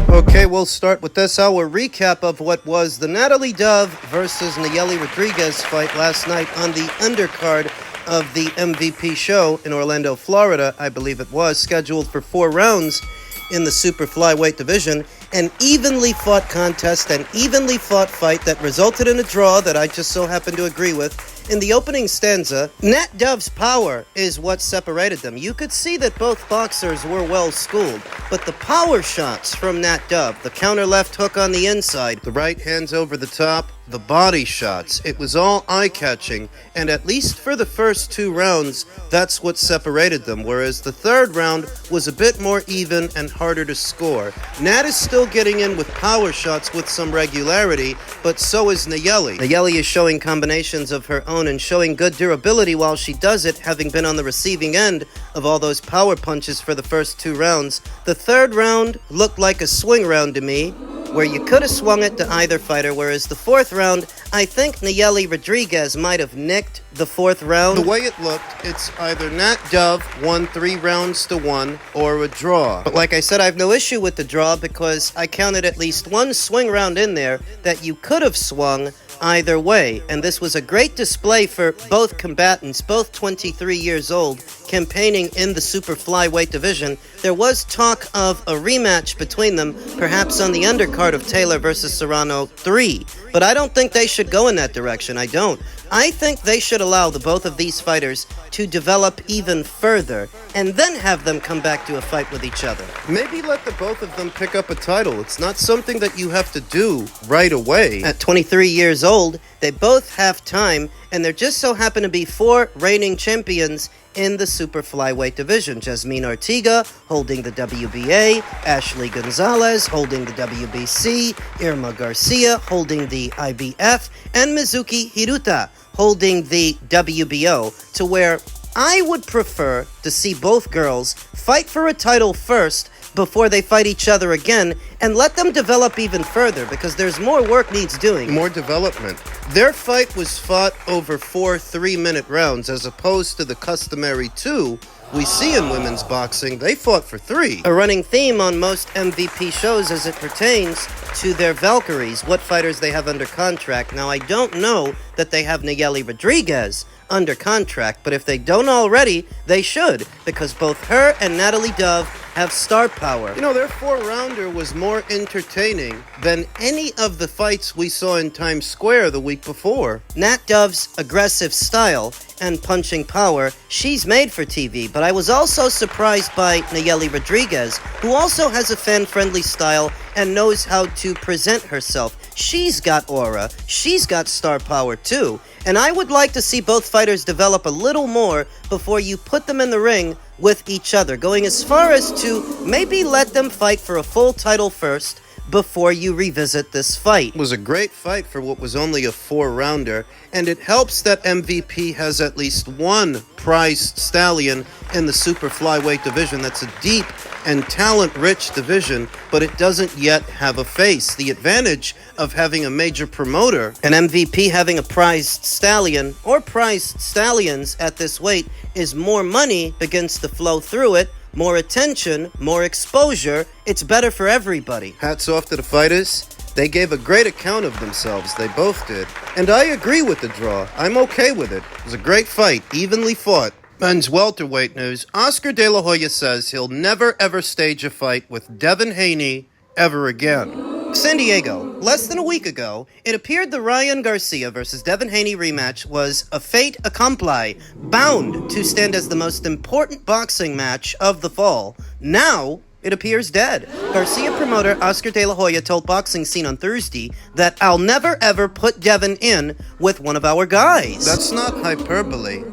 Okay, we'll start with this, our recap of what was the Natalie Dove versus Nielli Rodriguez fight last night on the undercard of the MVP show in Orlando, Florida. I believe it was scheduled for 4 rounds in the super flyweight division. An evenly fought contest, an evenly fought fight that resulted in a draw that I just so happen to agree with. In the opening stanza, Nat Dove's power is what separated them. You could see that both boxers were well schooled, but the power shots from Nat Dove, the counter left hook on the inside, the right hands over the top, the body shots, it was all eye-catching, and at least for the first 2 rounds, that's what separated them, whereas the third round was a bit more even and harder to score. Nat is still getting in with power shots with some regularity, but so is Nielli. Nielli is showing combinations of her own and showing good durability while she does it, having been on the receiving end of all those power punches for the first 2 rounds. The third round looked like a swing round to me, where you could have swung it to either fighter, whereas the fourth round, I think Nielli Rodriguez might have nicked the fourth round. The way it looked, it's either Nat Dove won 3 rounds to 1 or a draw. But like I said, I have no issue with the draw because I counted at least 1 swing round in there that you could have swung either way, and this was a great display for both combatants, both 23 years old, campaigning in the super flyweight division. There was talk of a rematch between them, perhaps on the undercard of Taylor versus Serrano 3, but I don't think they should go in that direction. I don't. I think they should allow the both of these fighters to develop even further and then have them come back to a fight with each other. Maybe let the both of them pick up a title. It's not something that you have to do right away. At 23 years old, they both have time, and there just so happen to be 4 reigning champions in the super flyweight division. Jasmine Ortega holding the WBA, Ashley Gonzalez holding the WBC, Irma Garcia holding the IBF, and Mizuki Hiruta holding the WBO, to where I would prefer to see both girls fight for a title first before they fight each other again, and let them develop even further, because there's more work needs doing. More development. Their fight was fought over 4 3-minute rounds, as opposed to the customary 2 we see in women's boxing. They fought for 3. A running theme on most MVP shows as it pertains to their Valkyries, what fighters they have under contract. Now, I don't know that they have Nielli Rodriguez under contract, but if they don't already, they should, because both her and Natalie Dove have star power. You know, their 4-rounder was more entertaining than any of the fights we saw in Times Square the week before. Nat Dove's aggressive style and punching power, she's made for TV, but I was also surprised by Nielli Rodriguez, who also has a fan-friendly style and knows how to present herself. She's got aura, she's got star power too, and I would like to see both fighters develop a little more before you put them in the ring with each other, going as far as to maybe let them fight for a full title first before you revisit this fight. It was a great fight for what was only a 4-rounder, and it helps that MVP has at least 1 prized stallion in the super flyweight division. That's a deep and talent-rich division, but it doesn't yet have a face. The advantage of having a major promoter, an MVP having a prized stallion or prized stallions at this weight, is more money begins to flow through it, more attention, more exposure. It's better for everybody. Hats off to the fighters. They gave a great account of themselves. They both did. And I agree with the draw. I'm okay with it. It was a great fight, evenly fought. Men's welterweight news. Oscar De La Hoya says he'll never ever stage a fight with Devin Haney ever again. San Diego. Less than a week ago, it appeared the Ryan Garcia versus Devin Haney rematch was a fait accompli, bound to stand as the most important boxing match of the fall. Now, it appears dead. Garcia promoter Oscar De La Hoya told Boxing Scene on Thursday that I'll never ever put Devin in with one of our guys. That's not hyperbole.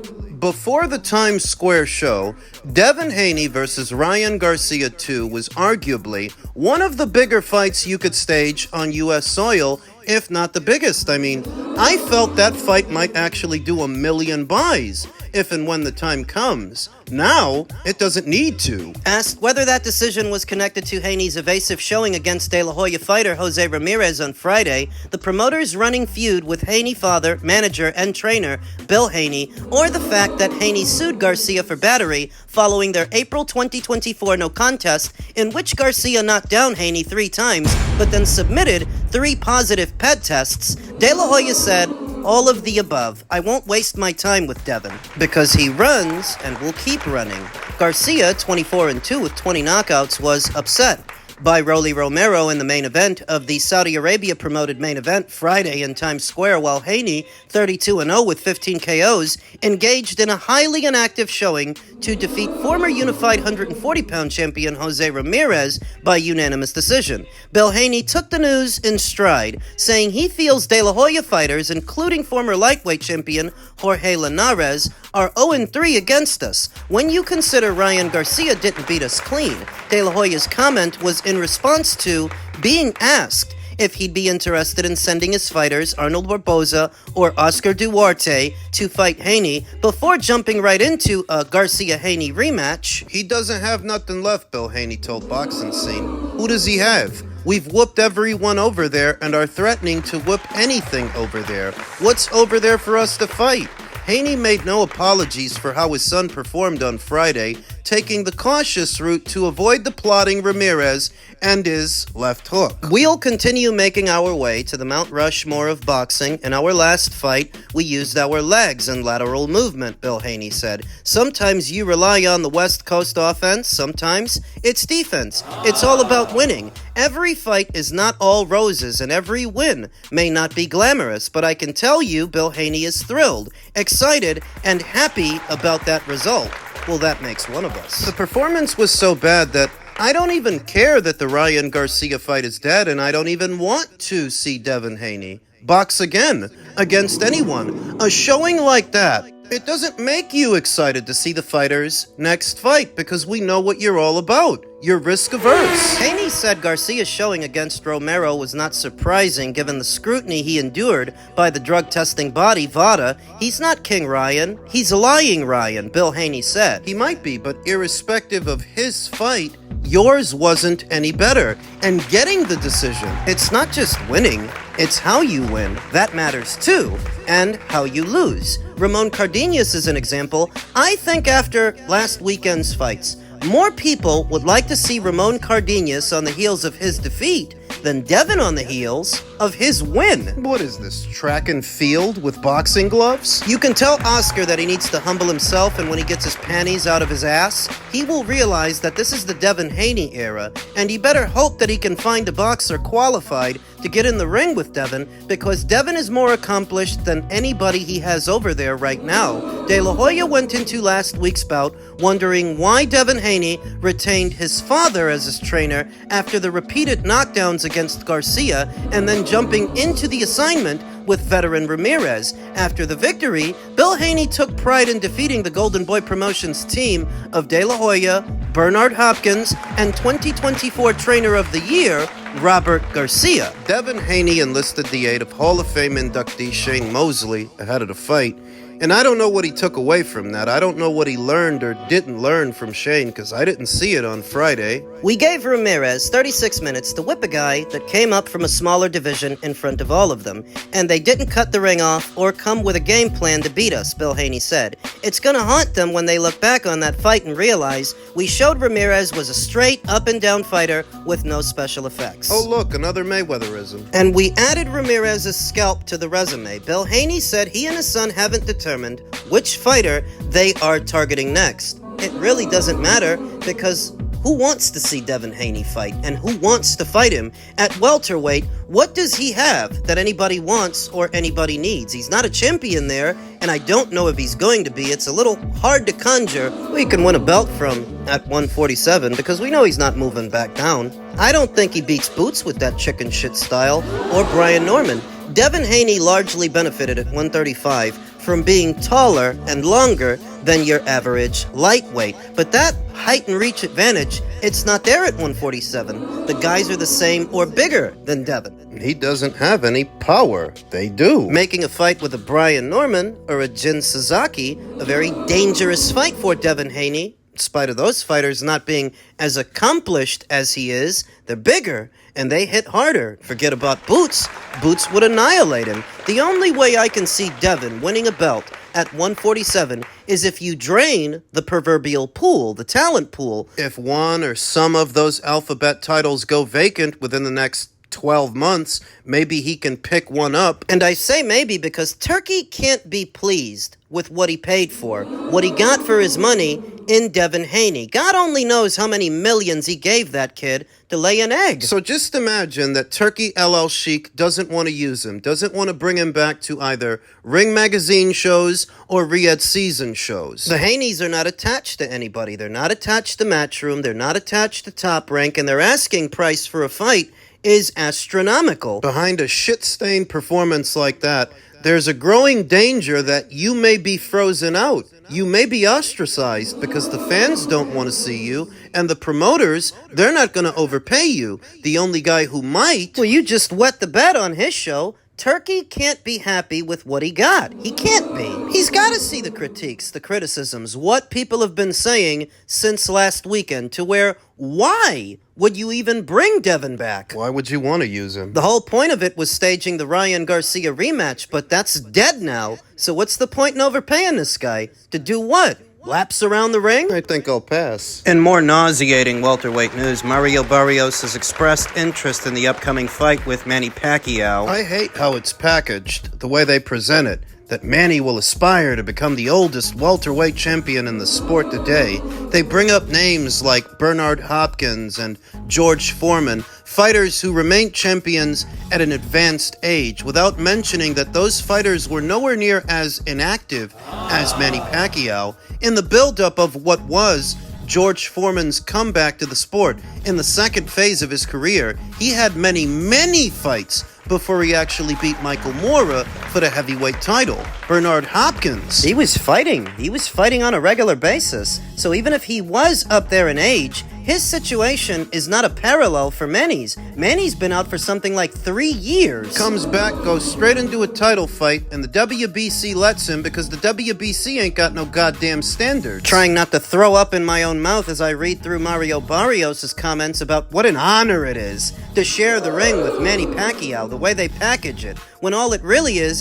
Before the Times Square show, Devin Haney versus Ryan Garcia 2 was arguably one of the bigger fights you could stage on U.S. soil, if not the biggest. I mean, I felt that fight might actually do 1 million buys, if and when the time comes. Now, it doesn't need to. Asked whether that decision was connected to Haney's evasive showing against De La Hoya fighter Jose Ramirez on Friday, the promoter's running feud with Haney father, manager, and trainer Bill Haney, or the fact that Haney sued Garcia for battery following their April 2024 no contest in which Garcia knocked down Haney 3 times, but then submitted 3 positive PET tests, De La Hoya said, all of the above. I won't waste my time with Devin because he runs and will keep running. Garcia, 24-2 with 20 knockouts, was upset by Rolly Romero in the main event of the Saudi Arabia promoted main event Friday in Times Square, while Haney, 32-0 with 15 KOs, engaged in a highly inactive showing to defeat former unified 140-pound champion Jose Ramirez by unanimous decision. Bill Haney took the news in stride, saying he feels De La Hoya fighters, including former lightweight champion Jorge Linares, are 0-3 against us. When you consider Ryan Garcia didn't beat us clean, De La Hoya's comment was in response to being asked if he'd be interested in sending his fighters Arnold Barboza or Oscar Duarte to fight Haney before jumping right into a Garcia-Haney rematch. He doesn't have nothing left, Bill Haney told Boxing Scene. Who does he have? We've whooped everyone over there and are threatening to whoop anything over there. What's over there for us to fight? Haney made no apologies for how his son performed on Friday, taking the cautious route to avoid the plotting Ramirez and his left hook. We'll continue making our way to the Mount Rushmore of boxing. In our last fight, we used our legs and lateral movement, Bill Haney said. Sometimes you rely on the West Coast offense, sometimes it's defense. It's all about winning. Every fight is not all roses, and every win may not be glamorous, but I can tell you Bill Haney is thrilled, excited, and happy about that result. Well, that makes one of us. The performance was so bad that I don't even care that the Ryan Garcia fight is dead, and I don't even want to see Devin Haney box again against anyone. A showing like that, it doesn't make you excited to see the fighter's next fight because we know what you're all about. You're risk-averse. Haney said Garcia's showing against Romero was not surprising given the scrutiny he endured by the drug testing body, VADA. He's not King Ryan. He's lying Ryan, Bill Haney said. He might be, but irrespective of his fight, yours wasn't any better. And getting the decision, it's not just winning, it's how you win. That matters too. And how you lose. Ramon Cardenas is an example. I think after last weekend's fights, more people would like to see Ramon Cardenas on the heels of his defeat than Devin on the heels of his win. What is this, track and field with boxing gloves? You can tell Oscar that he needs to humble himself, and when he gets his panties out of his ass, he will realize that this is the Devin Haney era, and he better hope that he can find a boxer qualified to get in the ring with Devin, because Devin is more accomplished than anybody he has over there right now. De La Hoya went into last week's bout wondering why Devin Haney retained his father as his trainer after the repeated knockdowns against Garcia, and then jumping into the assignment with veteran Ramirez. After the victory, Bill Haney took pride in defeating the Goldenboy Promotions team of De La Hoya, Bernard Hopkins, and 2024 Trainer of the Year, Robert Garcia. Devin Haney enlisted the aid of Hall of Fame inductee Shane Mosley ahead of the fight, and I don't know what he took away from that. I don't know what he learned or didn't learn from Shane, because I didn't see it on Friday. We gave Ramirez 36 minutes to whip a guy that came up from a smaller division in front of all of them, and they didn't cut the ring off or come with a game plan to beat us, Bill Haney said. It's gonna haunt them when they look back on that fight and realize we showed Ramirez was a straight up-and-down fighter with no special effects. Oh look, another Mayweatherism. And we added Ramirez's scalp to the resume. Bill Haney said he and his son haven't determined which fighter they are targeting next. It really doesn't matter because who wants to see Devin Haney fight, and who wants to fight him at welterweight? What does he have that anybody wants or anybody needs? He's not a champion there, and I don't know if he's going to be. It's a little hard to conjure who he can win a belt from at 147, because we know he's not moving back down. I don't think he beats Boots with that chicken shit style, or Brian Norman. Devin Haney largely benefited at 135 from being taller and longer than your average lightweight. But that height and reach advantage, it's not there at 147. The guys are the same or bigger than Devin. He doesn't have any power. They do. Making a fight with a Brian Norman or a Jin Sasaki, a very dangerous fight for Devin Haney. In spite of those fighters not being as accomplished as he is, they're bigger and they hit harder. Forget about Boots. Boots would annihilate him. The only way I can see Devin winning a belt at 147 is if you drain the proverbial pool, the talent pool. If one or some of those alphabet titles go vacant within the next 12 months, maybe he can pick one up. And I say maybe because Turkey can't be pleased with what he paid for, what he got for his money in Devin Haney. God only knows how many millions he gave that kid to lay an egg. So just imagine that Turkey LL Sheik doesn't want to use him, doesn't want to bring him back to either Ring Magazine shows or Riyadh Season shows. The Haneys are not attached to anybody. They're not attached to Matchroom. They're not attached to Top Rank. And their asking price for a fight is astronomical. Behind a shit-stained performance like that, there's a growing danger that you may be frozen out. You may be ostracized because the fans don't want to see you, and the promoters, they're not going to overpay you. The only guy who might... Well, you just wet the bed on his show. Turkey can't be happy with what he got. He can't be. He's got to see the critiques, the criticisms, what people have been saying since last weekend, to where, why would you even bring Devin back? Why would you want to use him? The whole point of it was staging the Ryan Garcia rematch, but that's dead now. So what's the point in overpaying this guy? To do what? Laps around the ring? I think I'll pass. In more nauseating welterweight news, Mario Barrios has expressed interest in the upcoming fight with Manny Pacquiao. I hate how it's packaged, the way they present it, that Manny will aspire to become the oldest welterweight champion in the sport today. They bring up names like Bernard Hopkins and George Foreman, fighters who remained champions at an advanced age, without mentioning that those fighters were nowhere near as inactive as Manny Pacquiao in the buildup of what was George Foreman's comeback to the sport. In the second phase of his career, he had many fights before he actually beat Michael Moorer for the heavyweight title. Bernard Hopkins, He was fighting on a regular basis. So even if he was up there in age, his situation is not a parallel for Manny's. Manny's been out for something like 3 years. comes back, goes straight into a title fight, and the WBC lets him because the WBC ain't got no goddamn standards. Trying not to throw up in my own mouth as I read through Mario Barrios' comments about what an honor it is to share the ring with Manny Pacquiao, the way they package it, when all it really is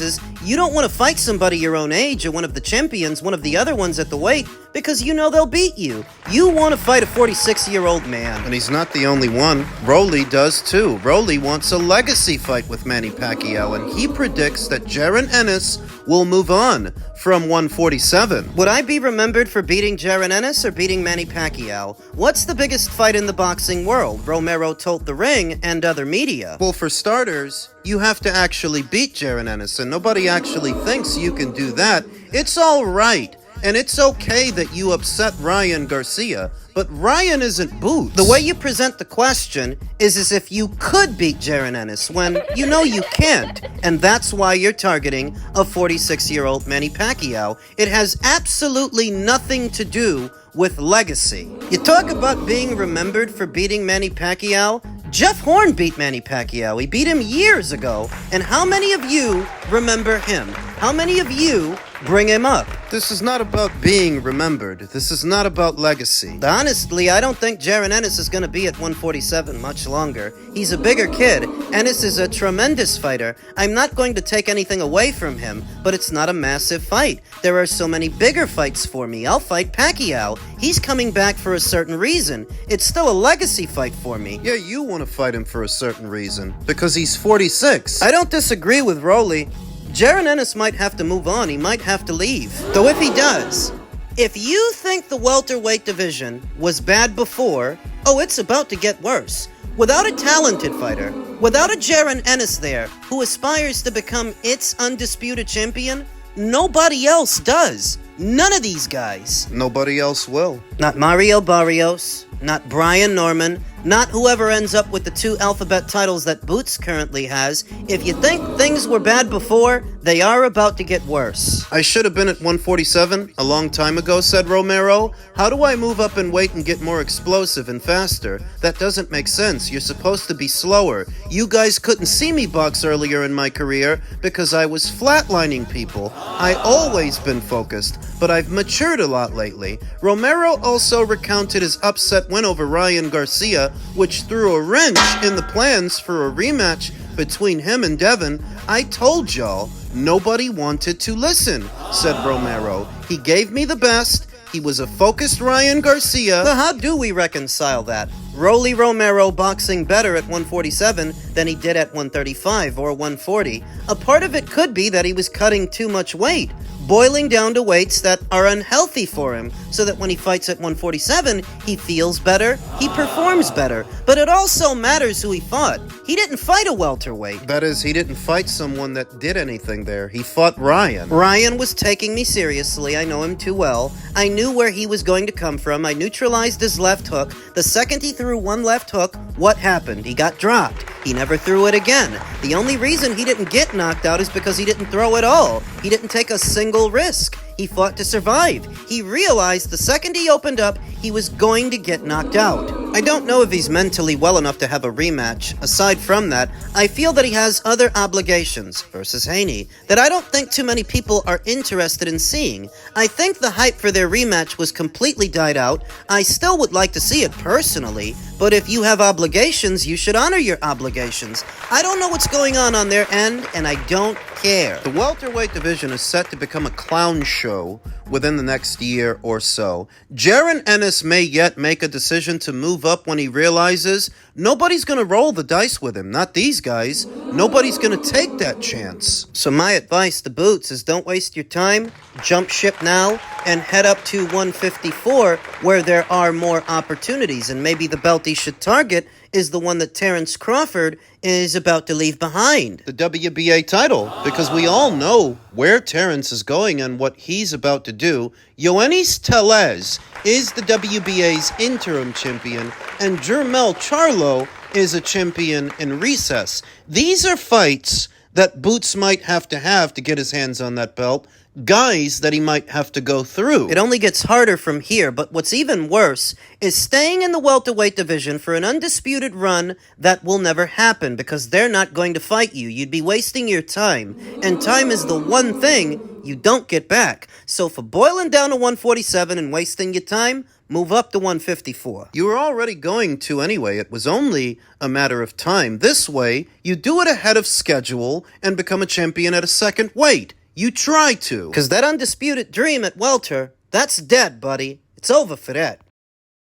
you don't want to fight somebody your own age or one of the champions, one of the other ones at the weight, because you know they'll beat you. You want to fight a 46-year-old man. And he's not the only one. Rolly does too. Rolly wants a legacy fight with Manny Pacquiao, and he predicts that Jaron Ennis will move on from 147. Would I be remembered for beating Jaron Ennis or beating Manny Pacquiao? What's the biggest fight in the boxing world? Romero told The Ring and other media. Well, for starters, you have to actually beat Jaron Ennis, and nobody actually thinks you can do that. It's all right. And it's okay that you upset Ryan Garcia, but Ryan isn't Boots. The way you present the question is as if you could beat Jaron Ennis when you know you can't. And that's why you're targeting a 46-year-old Manny Pacquiao. It has absolutely nothing to do with legacy. You talk about being remembered for beating Manny Pacquiao. Jeff Horn beat Manny Pacquiao. He beat him years ago. And how many of you remember him? How many of you bring him up? This is not about being remembered. This is not about legacy. Honestly, I don't think Jaron Ennis is going to be at 147 much longer. He's a bigger kid. Ennis is a tremendous fighter. I'm not going to take anything away from him, but it's not a massive fight. There are so many bigger fights for me. I'll fight Pacquiao. He's coming back for a certain reason. It's still a legacy fight for me. Yeah, you want to fight him for a certain reason. Because he's 46. I don't disagree with Rolly. Jaron Ennis might have to move on. He might have to leave. Though if he does, if you think the welterweight division was bad before, Oh, it's about to get worse. Without a talented fighter, without a Ennis there, who aspires to become its undisputed champion, nobody else does. None of these guys. Nobody else will. Not Mario Barrios, not Brian Norman, not whoever ends up with the 2 alphabet titles that Boots currently has. If you think things were bad before, they are about to get worse. I should have been at 147 a long time ago, said Romero. How do I move up in weight and get more explosive and faster? That doesn't make sense. You're supposed to be slower. You guys couldn't see me box earlier in my career because I was flatlining people. I always been focused, but I've matured a lot lately. Romero also recounted his upset win over Ryan Garcia, which threw a wrench in the plans for a rematch between him and Devon. I told y'all, nobody wanted to listen, said Romero. He gave me the best. He was a focused Ryan Garcia. But how do we reconcile that? Rolly Romero boxing better at 147 than he did at 135 or 140. A part of it could be that he was cutting too much weight, boiling down to weights that are unhealthy for him, so that when he fights at 147, he feels better, he performs better. But it also matters who he fought. He didn't fight a welterweight. That is, he didn't fight someone that did anything there. He fought Ryan. Ryan was taking me seriously. I know him too well. I knew where he was going to come from. I neutralized his left hook. The second he threw one left hook, what happened? He got dropped. He never threw it again. The only reason he didn't get knocked out is because he didn't throw at all. He didn't take a single risk. He fought to survive. He realized the second he opened up, he was going to get knocked out. I don't know if he's mentally well enough to have a rematch. Aside from that, I feel that he has other obligations versus Haney that I don't think too many people are interested in seeing. I think the hype for their rematch was completely died out. I still would like to see it personally, but if you have obligations, you should honor your obligations. I don't know what's going on their end, and I don't care. The welterweight division is set to become a clown show within the next year or so. Ennis may yet make a decision to move up when he realizes nobody's going to roll the dice with him. Not these guys. Nobody's going to take that chance. So my advice to Boots is don't waste your time, jump ship now, and head up to 154 where there are more opportunities, and maybe the belt he should target is the one that Terrence Crawford is about to leave behind. The WBA title, because we all know where Terrence is going and what he's about to do. Yoenis Tellez is the WBA's interim champion, and Jermel Charlo is a champion in recess. These are fights that Boots might have to get his hands on that belt. Guys that he might have to go through. It only gets harder from here, but what's even worse is staying in the welterweight division for an undisputed run that will never happen because they're not going to fight you. You'd be wasting your time, and time is the one thing you don't get back. So for boiling down to 147 and wasting your time, move up to 154. You were already going to anyway. It was only a matter of time. This way, you do it ahead of schedule and become a champion at a second weight. You try to. Because that undisputed dream at welter, that's dead, buddy. It's over for that.